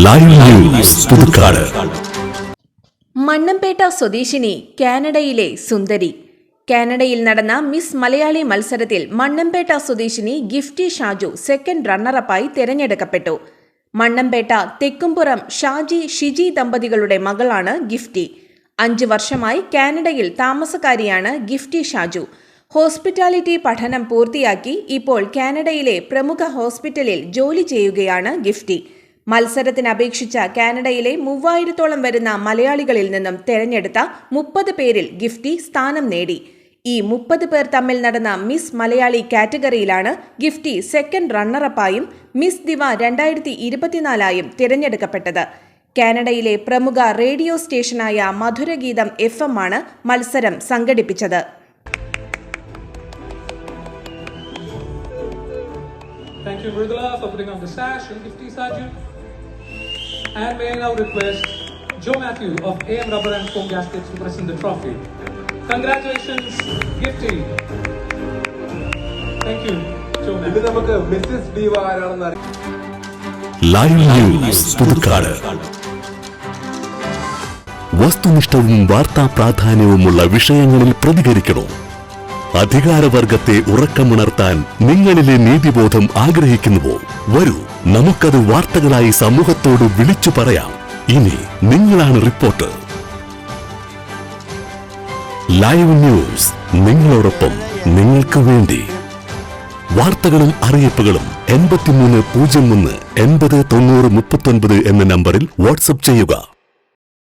Live news Puthukkad. Mannampetta സ്വദേശിനി കാനഡയിലെ സുന്ദരി. കാനഡയിൽ നടന്ന മിസ് മലയാളി മത്സരത്തിൽ മണ്ണമ്പേട്ട സ്വദേശിനി ഗിഫ്റ്റി ഷാജു സെക്കൻഡ് റണ്ണറപ്പായി തിരഞ്ഞെടുക്കപ്പെട്ടു. മണ്ണമ്പേട്ട തെക്കുംപുറം ഷാജി ഷിജി ദമ്പതികളുടെ മകളാണ് ഗിഫ്റ്റി. 5 വർഷമായി കാനഡയിൽ താമസക്കാരിയാണ് ഗിഫ്റ്റി ഷാജു. ഹോസ്പിറ്റാലിറ്റി പഠനം പൂർത്തിയാക്കി ഇപ്പോൾ കാനഡയിലെ പ്രമുഖ ഹോസ്പിറ്റലിൽ ജോലി ചെയ്യുകയാണ് ഗിഫ്റ്റി. മത്സരത്തിന് അപേക്ഷിച്ച കാനഡയിലെ 3000-ഓളം വരുന്ന മലയാളികളിൽ നിന്നും തെരഞ്ഞെടുത്ത 30 പേരിൽ ഗിഫ്റ്റി സ്ഥാനം നേടി. ഈ 30 പേർ തമ്മിൽ നടന്ന മിസ് മലയാളി കാറ്റഗറിയിലാണ് ഗിഫ്റ്റി സെക്കൻഡ് റണ്ണറപ്പായും മിസ് ദിവ 2024 തിരഞ്ഞെടുക്കപ്പെട്ടത്. കാനഡയിലെ പ്രമുഖ റേഡിയോ സ്റ്റേഷനായ മധുരഗീതം FM ആണ് മത്സരം സംഘടിപ്പിച്ചത്. Thank you, Mridula, for putting on the sash and Gifty Saju. And may I now request Joe Matthew of AM Rubber and Foam Gaskets to present the trophy. Congratulations, Gifty. Thank you, Joe Matthew. Live news Puthukkad. വസ്തുനിഷ്ഠവും വാർത്താ പ്രാധാന്യവുമുള്ള വിഷയങ്ങളിൽ പ്രതികരിക്കണോ? അധികാരവർഗത്തെ ഉറക്കമുണർത്താൻ നിങ്ങളിലെ നീതിബോധം ആഗ്രഹിക്കുന്നുവോ? വരൂ, നമുക്കത് വാർത്തകളായി സമൂഹത്തോട് വിളിച്ചു പറയാം. ഇനി നിങ്ങളാണ് റിപ്പോർട്ടർ. ലൈവ് ന്യൂസ് നിങ്ങളോടൊപ്പം, നിങ്ങൾക്ക് വേണ്ടി. വാർത്തകളും അറിയിപ്പുകളും 8301 80 90 39 എന്ന നമ്പറിൽ വാട്സ്ആപ്പ് ചെയ്യുക.